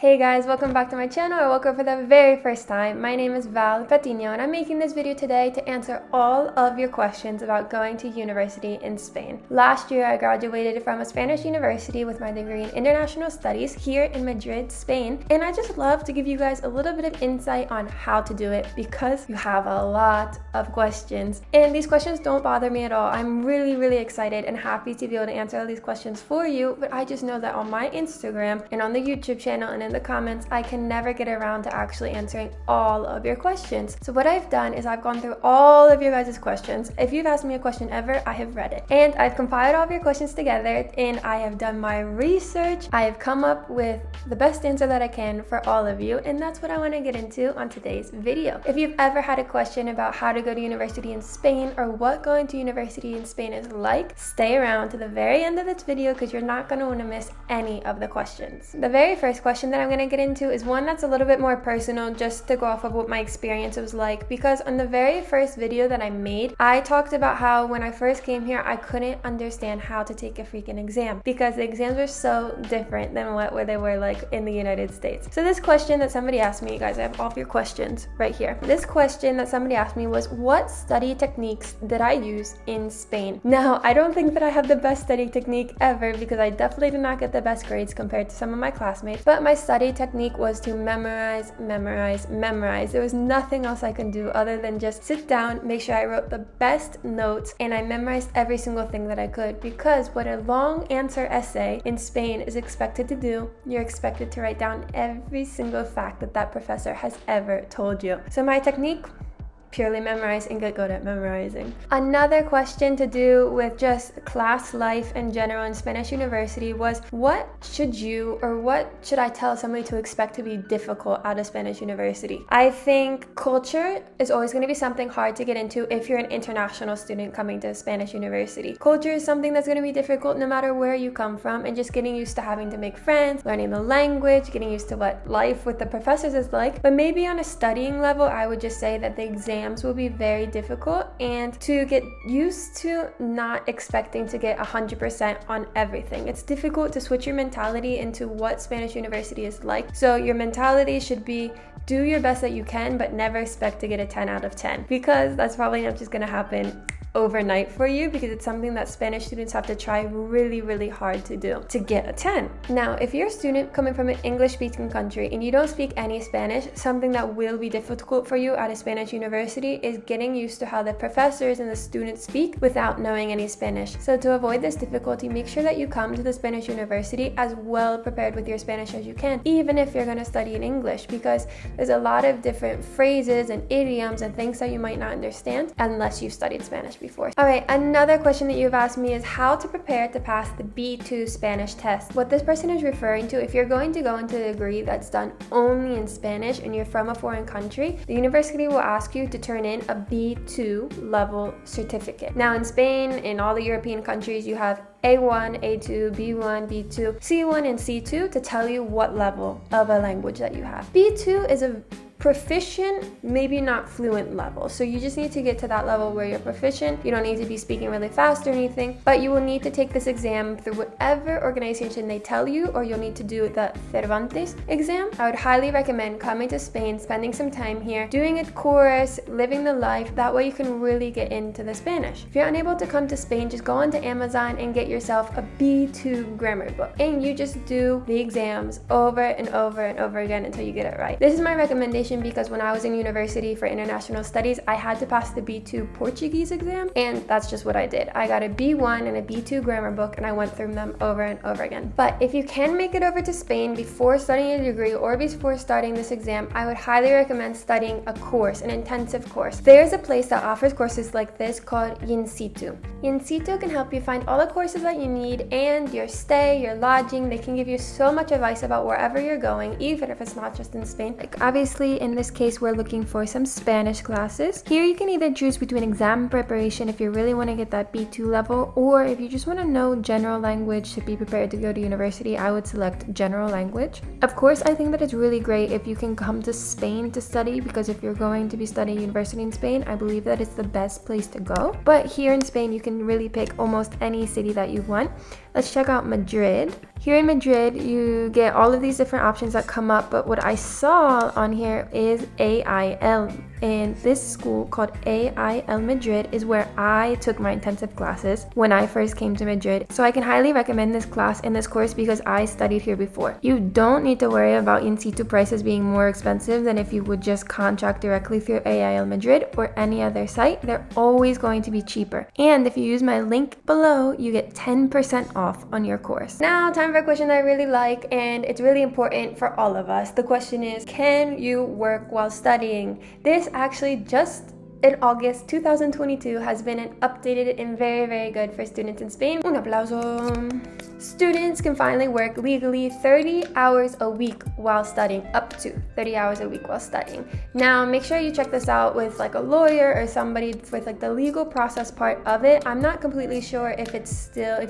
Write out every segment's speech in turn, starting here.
Hey guys, welcome back to my channel, or welcome for the very first time. My name is Val Patino and I'm making this video today to answer all of your questions about going to university in Spain. Last year I graduated from a Spanish university with my degree in International Studies here in Madrid, Spain, and I just love to give you guys a little bit of insight on how to do it because you have a lot of questions. And these questions don't bother me at all. I'm really excited and happy to be able to answer all these questions for you, but I just know that on my Instagram and on the YouTube channel and in the comments, I can never get around to actually answering all of your questions. So what I've done is I've gone through all of your guys' questions. If you've asked me a question ever, I have read it. And I've compiled all of your questions together and I have done my research. I have come up with the best answer that I can for all of you, and that's what I want to get into on today's video. If you've ever had a question about how to go to university in Spain or what going to university in Spain is like, stay around to the very end of this video because you're not going to want to miss any of the questions. The very first question that I'm going to get into is one that's a little bit more personal, just to go off of what my experience was like, because on the very first video that I made, I talked about how when I first came here, I couldn't understand how to take a freaking exam because the exams were so different than what they were like in the United States. So this question that somebody asked me, you guys, I have all of your questions right here. This question that somebody asked me was, what study techniques did I use in Spain? Now, I don't think that I have the best study technique ever because I definitely did not get the best grades compared to some of my classmates, but my study technique was to memorize. There was nothing else I could do other than just sit down, make sure I wrote the best notes, and I memorized every single thing that I could, because what a long answer essay in Spain is expected to do, you're expected to write down every single fact that professor has ever told you. So my technique, purely memorize and get good at memorizing. Another question to do with just class life in general in Spanish university was, what should I tell somebody to expect to be difficult at a Spanish university? I think culture is always going to be something hard to get into if you're an international student coming to a Spanish university. Culture is something that's going to be difficult no matter where you come from, and just getting used to having to make friends, learning the language, getting used to what life with the professors is like. But maybe on a studying level, I would just say that the exams will be very difficult, and to get used to not expecting to get 100% on everything. It's difficult to switch your mentality into what Spanish university is like. So your mentality should be, do your best that you can, but never expect to get a 10 out of 10, because that's probably not just going to happen overnight for you, because it's something that Spanish students have to try really hard to do to get a 10. Now, if you're a student coming from an English-speaking country and you don't speak any Spanish, something that will be difficult for you at a Spanish university is getting used to how the professors and the students speak without knowing any Spanish. So to avoid this difficulty, make sure that you come to the Spanish university as well prepared with your Spanish as you can, even if you're going to study in English, because there's a lot of different phrases and idioms and things that you might not understand unless you've studied Spanish before. Alright, another question that you've asked me is how to prepare to pass the B2 Spanish test. What this person is referring to, if you're going to go into a degree that's done only in Spanish and you're from a foreign country, the university will ask you to turn in a B2 level certificate. Now in Spain, in all the European countries, you have A1, A2, B1, B2, C1, and C2 to tell you what level of a language that you have. B2 is a proficient, maybe not fluent level. So you just need to get to that level where you're proficient. You don't need to be speaking really fast or anything, but you will need to take this exam through whatever organization they tell you, or you'll need to do the Cervantes exam. I would highly recommend coming to Spain, spending some time here, doing a course, living the life. That way you can really get into the Spanish. If you're unable to come to Spain, just go onto Amazon and get yourself a B2 grammar book, and you just do the exams over and over again until you get it right. This is my recommendation because when I was in university for international studies, I had to pass the B2 Portuguese exam, and that's just what I did. I got a B1 and a B2 grammar book, and I went through them over and over again. But if you can make it over to Spain before starting a degree or before starting this exam, I would highly recommend studying a course, an intensive course. There's a place that offers courses like this called Insitu. Insitu can help you find all the courses that you need and your stay, your lodging. They can give you so much advice about wherever you're going, even if it's not just in Spain. Like obviously in this case, we're looking for some Spanish classes. Here you can either choose between exam preparation if you really want to get that B2 level, or if you just want to know general language to be prepared to go to university, I would select general language. Of course, I think that it's really great if you can come to Spain to study, because if you're going to be studying university in Spain, I believe that it's the best place to go. But here in Spain, you can really pick almost any city that you want. let's check out Madrid. Here in Madrid, you get all of these different options that come up, but what I saw on here is AIL. And this school called AIL Madrid is where I took my intensive classes when I first came to Madrid. So I can highly recommend this class and this course because I studied here before. You don't need to worry about in situ prices being more expensive than if you would just contract directly through AIL Madrid or any other site. They're always going to be cheaper. And if you use my link below, you get 10% off on your course. Now, time for a question that I really like, and it's really important for all of us. The question is, can you work while studying? This actually just in August 2022 has been updated and very, very good for students in Spain. Un aplauso. Students can finally work legally 30 hours a week while studying, up to 30 hours a week while studying. Now, make sure you check this out with like a lawyer or somebody with like the legal process part of it. I'm not completely sure if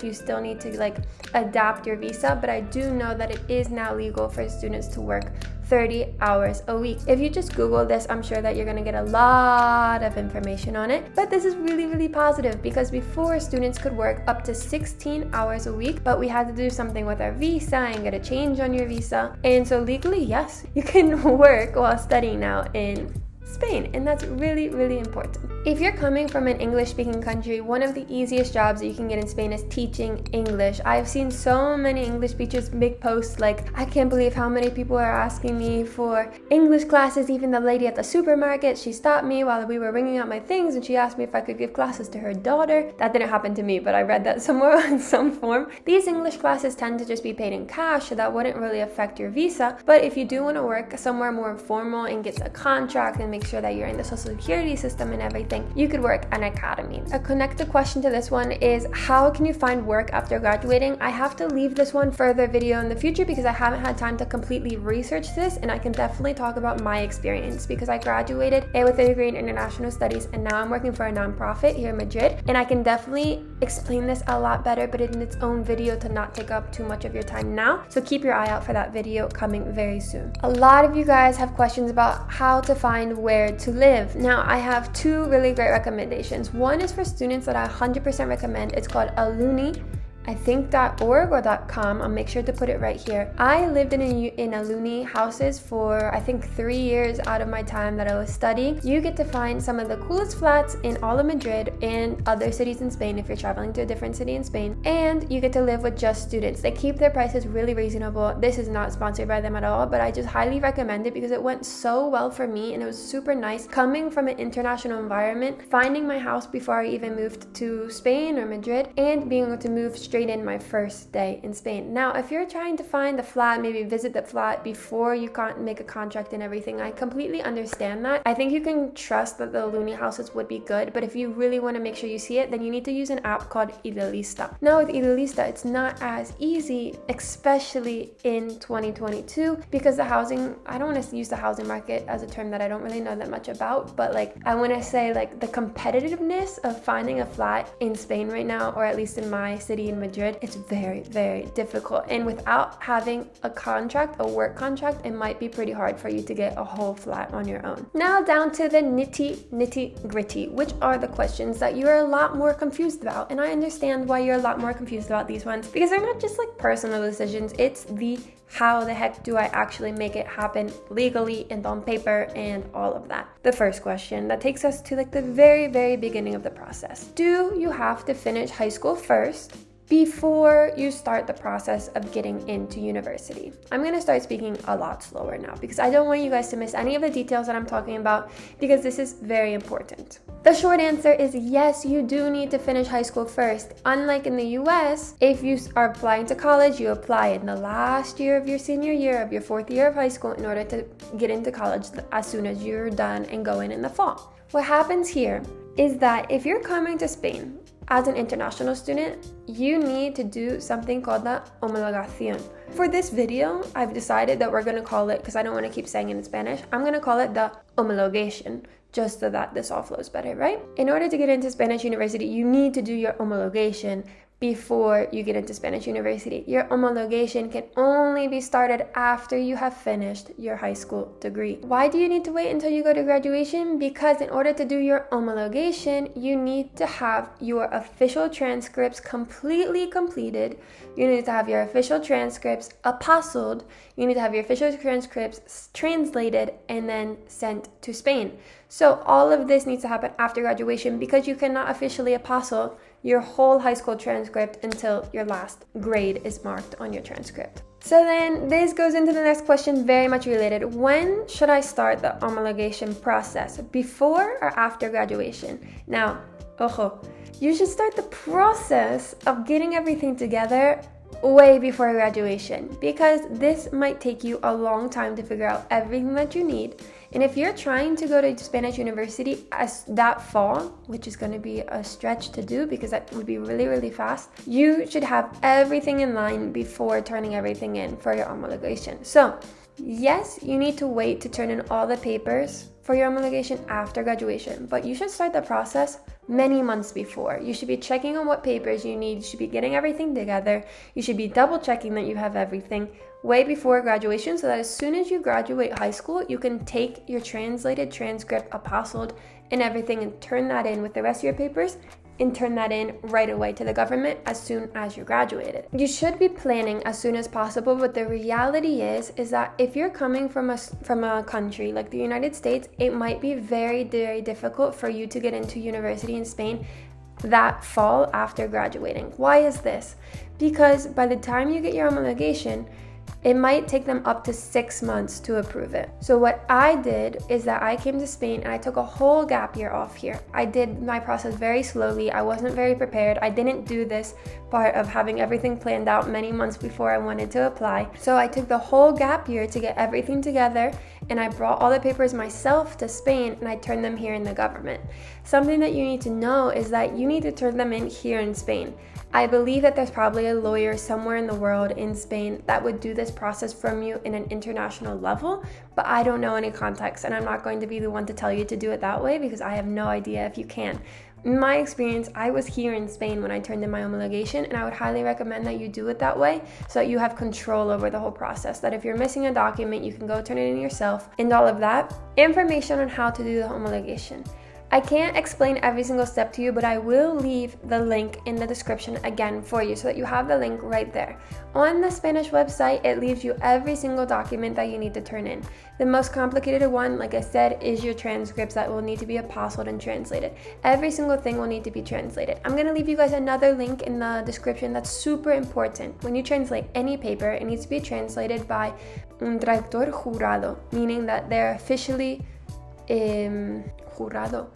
you still need to like adapt your visa, but I do know that it is now legal for students to work 30 hours a week. If you just Google this, I'm sure that you're gonna get a lot of information on it. But this is really, really positive because before students could work up to 16 hours a week, but we had to do something with our visa and get a change on your visa. And so legally, yes, you can work while studying now in Spain, and that's really, really important. If you're coming from an English-speaking country, one of the easiest jobs that you can get in Spain is teaching English. I've seen so many English teachers make posts like, I can't believe how many people are asking me for English classes. Even the lady at the supermarket, she stopped me while we were ringing out my things and she asked me if I could give classes to her daughter. That didn't happen to me, but I read that somewhere on some form. These English classes tend to just be paid in cash, so that wouldn't really affect your visa. But if you do want to work somewhere more formal and get a contract and make sure that you're in the social security system and everything, you could work an academy. A connected question to this one is, how can you find work after graduating? I have to leave this one for the video in the future because I haven't had time to completely research this, and I can definitely talk about my experience because I graduated with a degree in international studies and now I'm working for a nonprofit here in Madrid, and I can definitely explain this a lot better, but in its own video to not take up too much of your time now. So keep your eye out for that video coming very soon. A lot of you guys have questions about how to find where to live. Now, I have two really great recommendations. One is for students that I 100% recommend. It's called Aluni. I think .org or .com. I'll make sure to put it right here. I lived in Aluni houses for I think 3 years out of my time that I was studying. You get to find some of the coolest flats in all of Madrid and other cities in Spain if you're traveling to a different city in Spain. And you get to live with just students. They keep their prices really reasonable. This is not sponsored by them at all, but I just highly recommend it because it went so well for me and it was super nice coming from an international environment, finding my house before I even moved to Spain or Madrid, and being able to move straight in my first day in Spain. Now, if you're trying to find a flat, maybe visit the flat before you can't make a contract and everything, I completely understand that. I think you can trust that the Aluni houses would be good, but if you really want to make sure you see it, then you need to use an app called Idealista. Now, with Idealista, it's not as easy, especially in 2022, because the housing, I don't want to use the housing market as a term that I don't really know that much about, but like I want to say like the competitiveness of finding a flat in Spain right now, or at least in my city in Madrid, it's very, very difficult. And without having a contract, a work contract, it might be pretty hard for you to get a whole flat on your own. Now down to the nitty gritty, which are the questions that you're a lot more confused about. And I understand why you're a lot more confused about these ones because they're not just like personal decisions, it's the how the heck do I actually make it happen legally and on paper and all of that. The first question that takes us to like the very, very beginning of the process. Do you have to finish high school first before you start the process of getting into university? I'm going to start speaking a lot slower now because I don't want you guys to miss any of the details that I'm talking about because this is very important. The short answer is yes, you do need to finish high school first. Unlike in the US, if you are applying to college, you apply in the last year of your senior year of your fourth year of high school in order to get into college as soon as you're done and go in the fall. What happens here is that if you're coming to Spain as an international student, you need to do something called the homologación. For this video, I've decided that we're going to call it, because I don't want to keep saying it in Spanish, I'm going to call it the homologation, just so that this all flows better, right? In order to get into Spanish university, you need to do your homologation. before you get into Spanish university. Your homologation can only be started after you have finished your high school degree. Why do you need to wait until you go to graduation? Because in order to do your homologation, you need to have your official transcripts completely completed. You need to have your official transcripts apostilled. You need to have your official transcripts translated and then sent to Spain. So all of this needs to happen after graduation because you cannot officially apostille your whole high school transcript until your last grade is marked on your transcript. So then this goes into the next question, very much related. When should I start the homologation process? Before or after graduation? Now, ojo, you should start the process of getting everything together way before graduation because this might take you a long time to figure out everything that you need. And if you're trying to go to Spanish university as that fall, which is going to be a stretch to do because that would be really, really fast, you should have everything in line before turning everything in for your homologation. So yes, you need to wait to turn in all the papers for your homologation after graduation, but you should start the process many months before. You should be checking on what papers you need. You should be getting everything together. You should be double checking that you have everything way before graduation so that as soon as you graduate high school, you can take your translated transcript, apostilled, and everything and turn that in with the rest of your papers and turn that in right away to the government as soon as you graduated. You should be planning as soon as possible, but the reality is that if you're coming from a country like the United States, it might be very, very difficult for you to get into university in Spain that fall after graduating. Why is this? Because by the time you get your homologation, it might take them up to 6 months to approve it. So what I did is that I came to Spain and I took a whole gap year off here. I did my process very slowly. I wasn't very prepared. I didn't do this part of having everything planned out many months before I wanted to apply. So I took the whole gap year to get everything together and I brought all the papers myself to Spain and I turned them here in the government. Something that you need to know is that you need to turn them in here in Spain. I believe that there's probably a lawyer somewhere in the world in Spain that would do this process from you in an international level, but I don't know any context and I'm not going to be the one to tell you to do it that way because I have no idea if you can. In my experience, I was here in Spain when I turned in my homologation and I would highly recommend that you do it that way so that you have control over the whole process, that if you're missing a document, you can go turn it in yourself and all of that. Information on how to do the homologation. I can't explain every single step to you, but I will leave the link in the description again for you so that you have the link right there. On the Spanish website, it leaves you every single document that you need to turn in. The most complicated one, like I said, is your transcripts that will need to be apostilled and translated. Every single thing will need to be translated. I'm going to leave you guys another link in the description that's super important. When you translate any paper, it needs to be translated by un traductor jurado, meaning that they're officially jurado.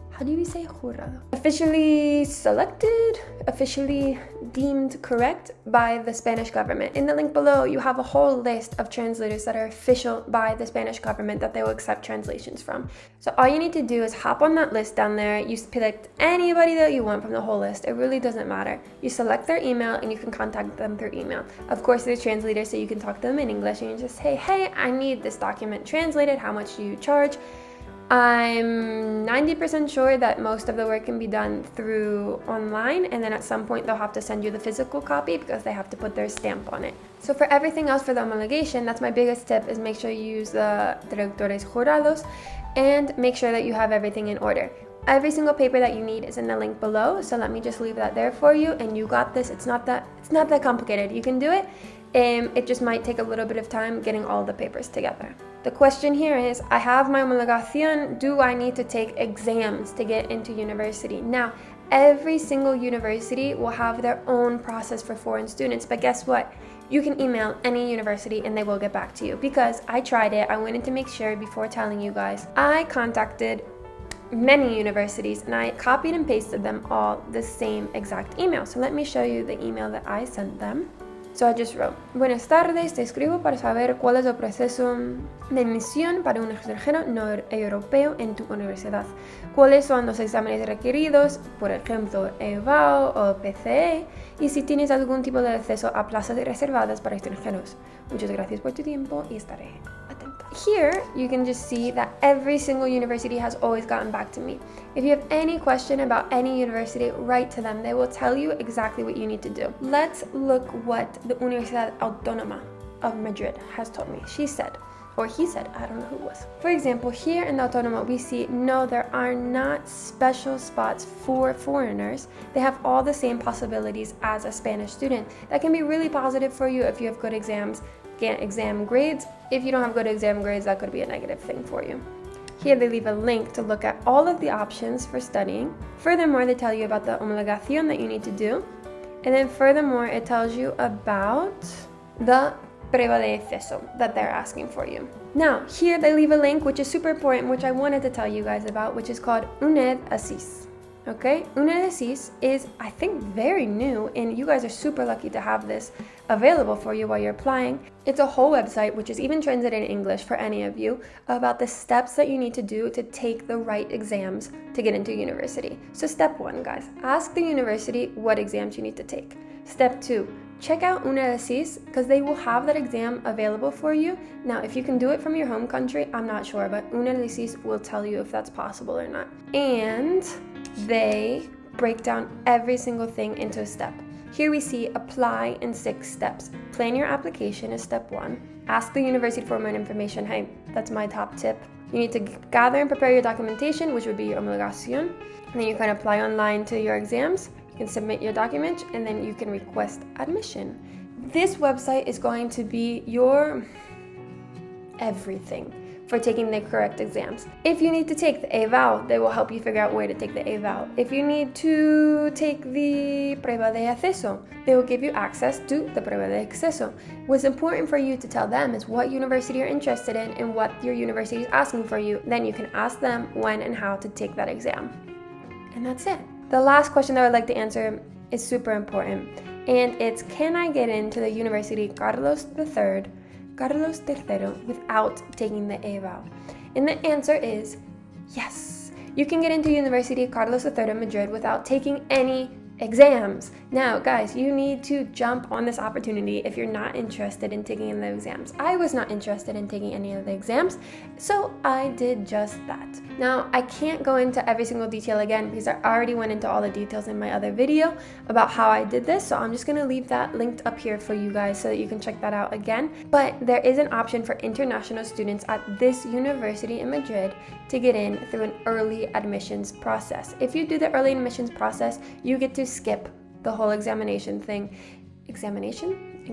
How do you say jurado? Officially selected, officially deemed correct by the Spanish government. In the link below, you have a whole list of translators that are official by the Spanish government that they will accept translations from. So all you need to do is hop on that list down there. You select anybody that you want from the whole list. It really doesn't matter. You select their email and you can contact them through email. Of course, there's translators, so you can talk to them in English and you just say, hey, I need this document translated. How much do you charge? I'm 90% sure that most of the work can be done through online, and then at some point they'll have to send you the physical copy because they have to put their stamp on it. So for everything else for the homologation, that's my biggest tip, is make sure you use the traductores jurados and make sure that you have everything in order. Every single paper that you need is in the link below, so let me just leave that there for you, and you got this. It's not that complicated. You can do it. It just might take a little bit of time getting all the papers together. The question here is, I have my homologación, do I need to take exams to get into university? Now, every single university will have their own process for foreign students, but guess what? You can email any university and they will get back to you, because I tried it. I wanted to make sure before telling you guys. I contacted many universities and I copied and pasted them all the same exact email. So let me show you the email that I sent them. So I just wrote, buenas tardes, te escribo para saber cuál es el proceso de admisión para un extranjero no europeo en tu universidad. Cuáles son los exámenes requeridos, por ejemplo, EVAL o PCE, y si tienes algún tipo de acceso a plazas reservadas para extranjeros. Muchas gracias por tu tiempo y estaré atento. Here, you can just see that every single university has always gotten back to me. If you have any question about any university, write to them. They will tell you exactly what you need to do. Let's look what the Universidad Autónoma of Madrid has told me. She said, or he said, I don't know who it was. For example, here in the Autónoma, we see, no, there are not special spots for foreigners. They have all the same possibilities as a Spanish student. That can be really positive for you if you have good exam grades. If you don't have good exam grades, that could be a negative thing for you. Here they leave a link to look at all of the options for studying. Furthermore, they tell you about the homologación that you need to do. And then furthermore, it tells you about the prueba de acceso that they're asking for you. Now, here they leave a link which is super important, which I wanted to tell you guys about, which is called UNED Asís. Okay, UNED Asís is, I think, very new, and you guys are super lucky to have this available for you while you're applying. It's a whole website, which is even translated in English for any of you, about the steps that you need to do to take the right exams to get into university. So step 1, guys, ask the university what exams you need to take. Step 2, check out UNED Asís because they will have that exam available for you. Now, if you can do it from your home country, I'm not sure, but UNED Asís will tell you if that's possible or not. And they break down every single thing into a step. Here we see apply in 6 steps. Plan your application is step 1. Ask the university for more information. Hey, that's my top tip. You need to gather and prepare your documentation, which would be your homologación. And then you can apply online to your exams. You can submit your documents, and then you can request admission. This website is going to be your everything for taking the correct exams. If you need to take the eval, they will help you figure out where to take the eval. If you need to take the prueba de acceso, they will give you access to the prueba de acceso. What's important for you to tell them is what university you're interested in and what your university is asking for you. Then you can ask them when and how to take that exam. And that's it. The last question that I would like to answer is super important, and it's, can I get into the University Carlos III without taking the eval? And the answer is yes. You can get into University Carlos III in Madrid without taking any exams. Now, guys, you need to jump on this opportunity if you're not interested in taking any of the exams. I was not interested in taking any of the exams, so I did just that. Now, I can't go into every single detail again because I already went into all the details in my other video about how I did this, so I'm just going to leave that linked up here for you guys so that you can check that out again. But there is an option for international students at this university in Madrid to get in through an early admissions process. If you do the early admissions process, you get to skip the whole examination thing. Examination?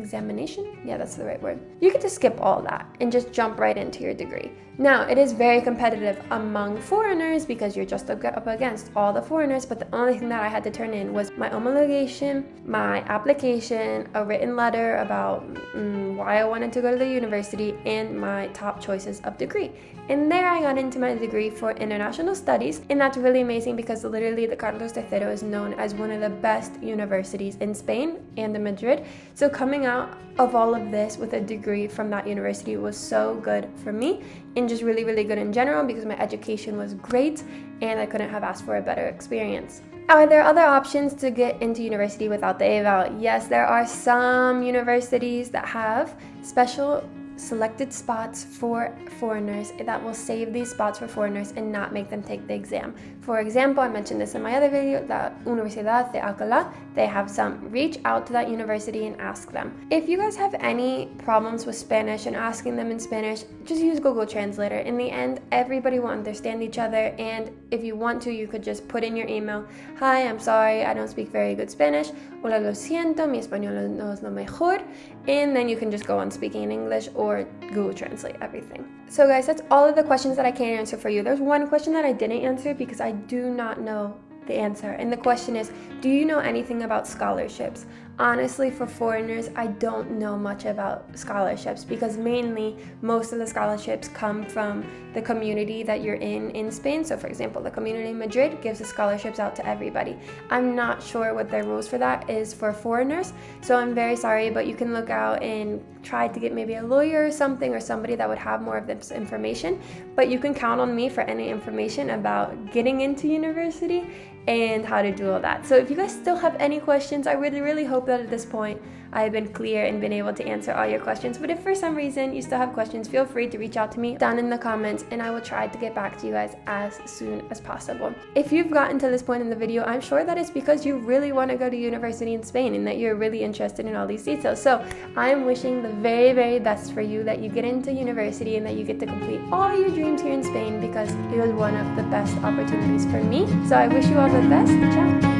Yeah, that's the right word. You get to skip all that and just jump right into your degree. Now, it is very competitive among foreigners because you're just up against all the foreigners, but the only thing that I had to turn in was my homologation, my application, a written letter about why I wanted to go to the university, and my top choices of degree. And there I got into my degree for international studies, and that's really amazing because literally the Carlos III is known as one of the best universities in Spain and in Madrid. So coming out of all of this with a degree from that university was so good for me, and just really, really good in general because my education was great and I couldn't have asked for a better experience. Are there other options to get into university without the eval? Yes, there are some universities that have special selected spots for foreigners that will save these spots for foreigners and not make them take the exam. For example, I mentioned this in my other video, the Universidad de Alcalá, they have some. Reach out to that university and ask them. If you guys have any problems with Spanish and asking them in Spanish, just use Google Translator. In the end, everybody will understand each other, and if you want to, you could just put in your email, hi, I'm sorry, I don't speak very good Spanish, hola, lo siento, mi español no es lo mejor, and then you can just go on speaking in English or Google Translate everything. So guys, that's all of the questions that I can answer for you. There's one question that I didn't answer because I do not know the answer, and the question is, do you know anything about scholarships? Honestly, for foreigners, I don't know much about scholarships because mainly most of the scholarships come from the community that you're in Spain. So for example, the community in Madrid gives the scholarships out to everybody. I'm not sure what their rules for that is for foreigners, so I'm very sorry, but you can look out and try to get maybe a lawyer or something, or somebody that would have more of this information. But you can count on me for any information about getting into university and how to do all that. So if you guys still have any questions, I really hope that at this point I've been clear and been able to answer all your questions. But if for some reason you still have questions, feel free to reach out to me down in the comments, and I will try to get back to you guys as soon as possible. If you've gotten to this point in the video, I'm sure that it's because you really want to go to university in Spain and that you're really interested in all these details. So I'm wishing the very best for you, that you get into university and that you get to complete all your dreams here in Spain, because it was one of the best opportunities for me. So I wish you all the best. Ciao.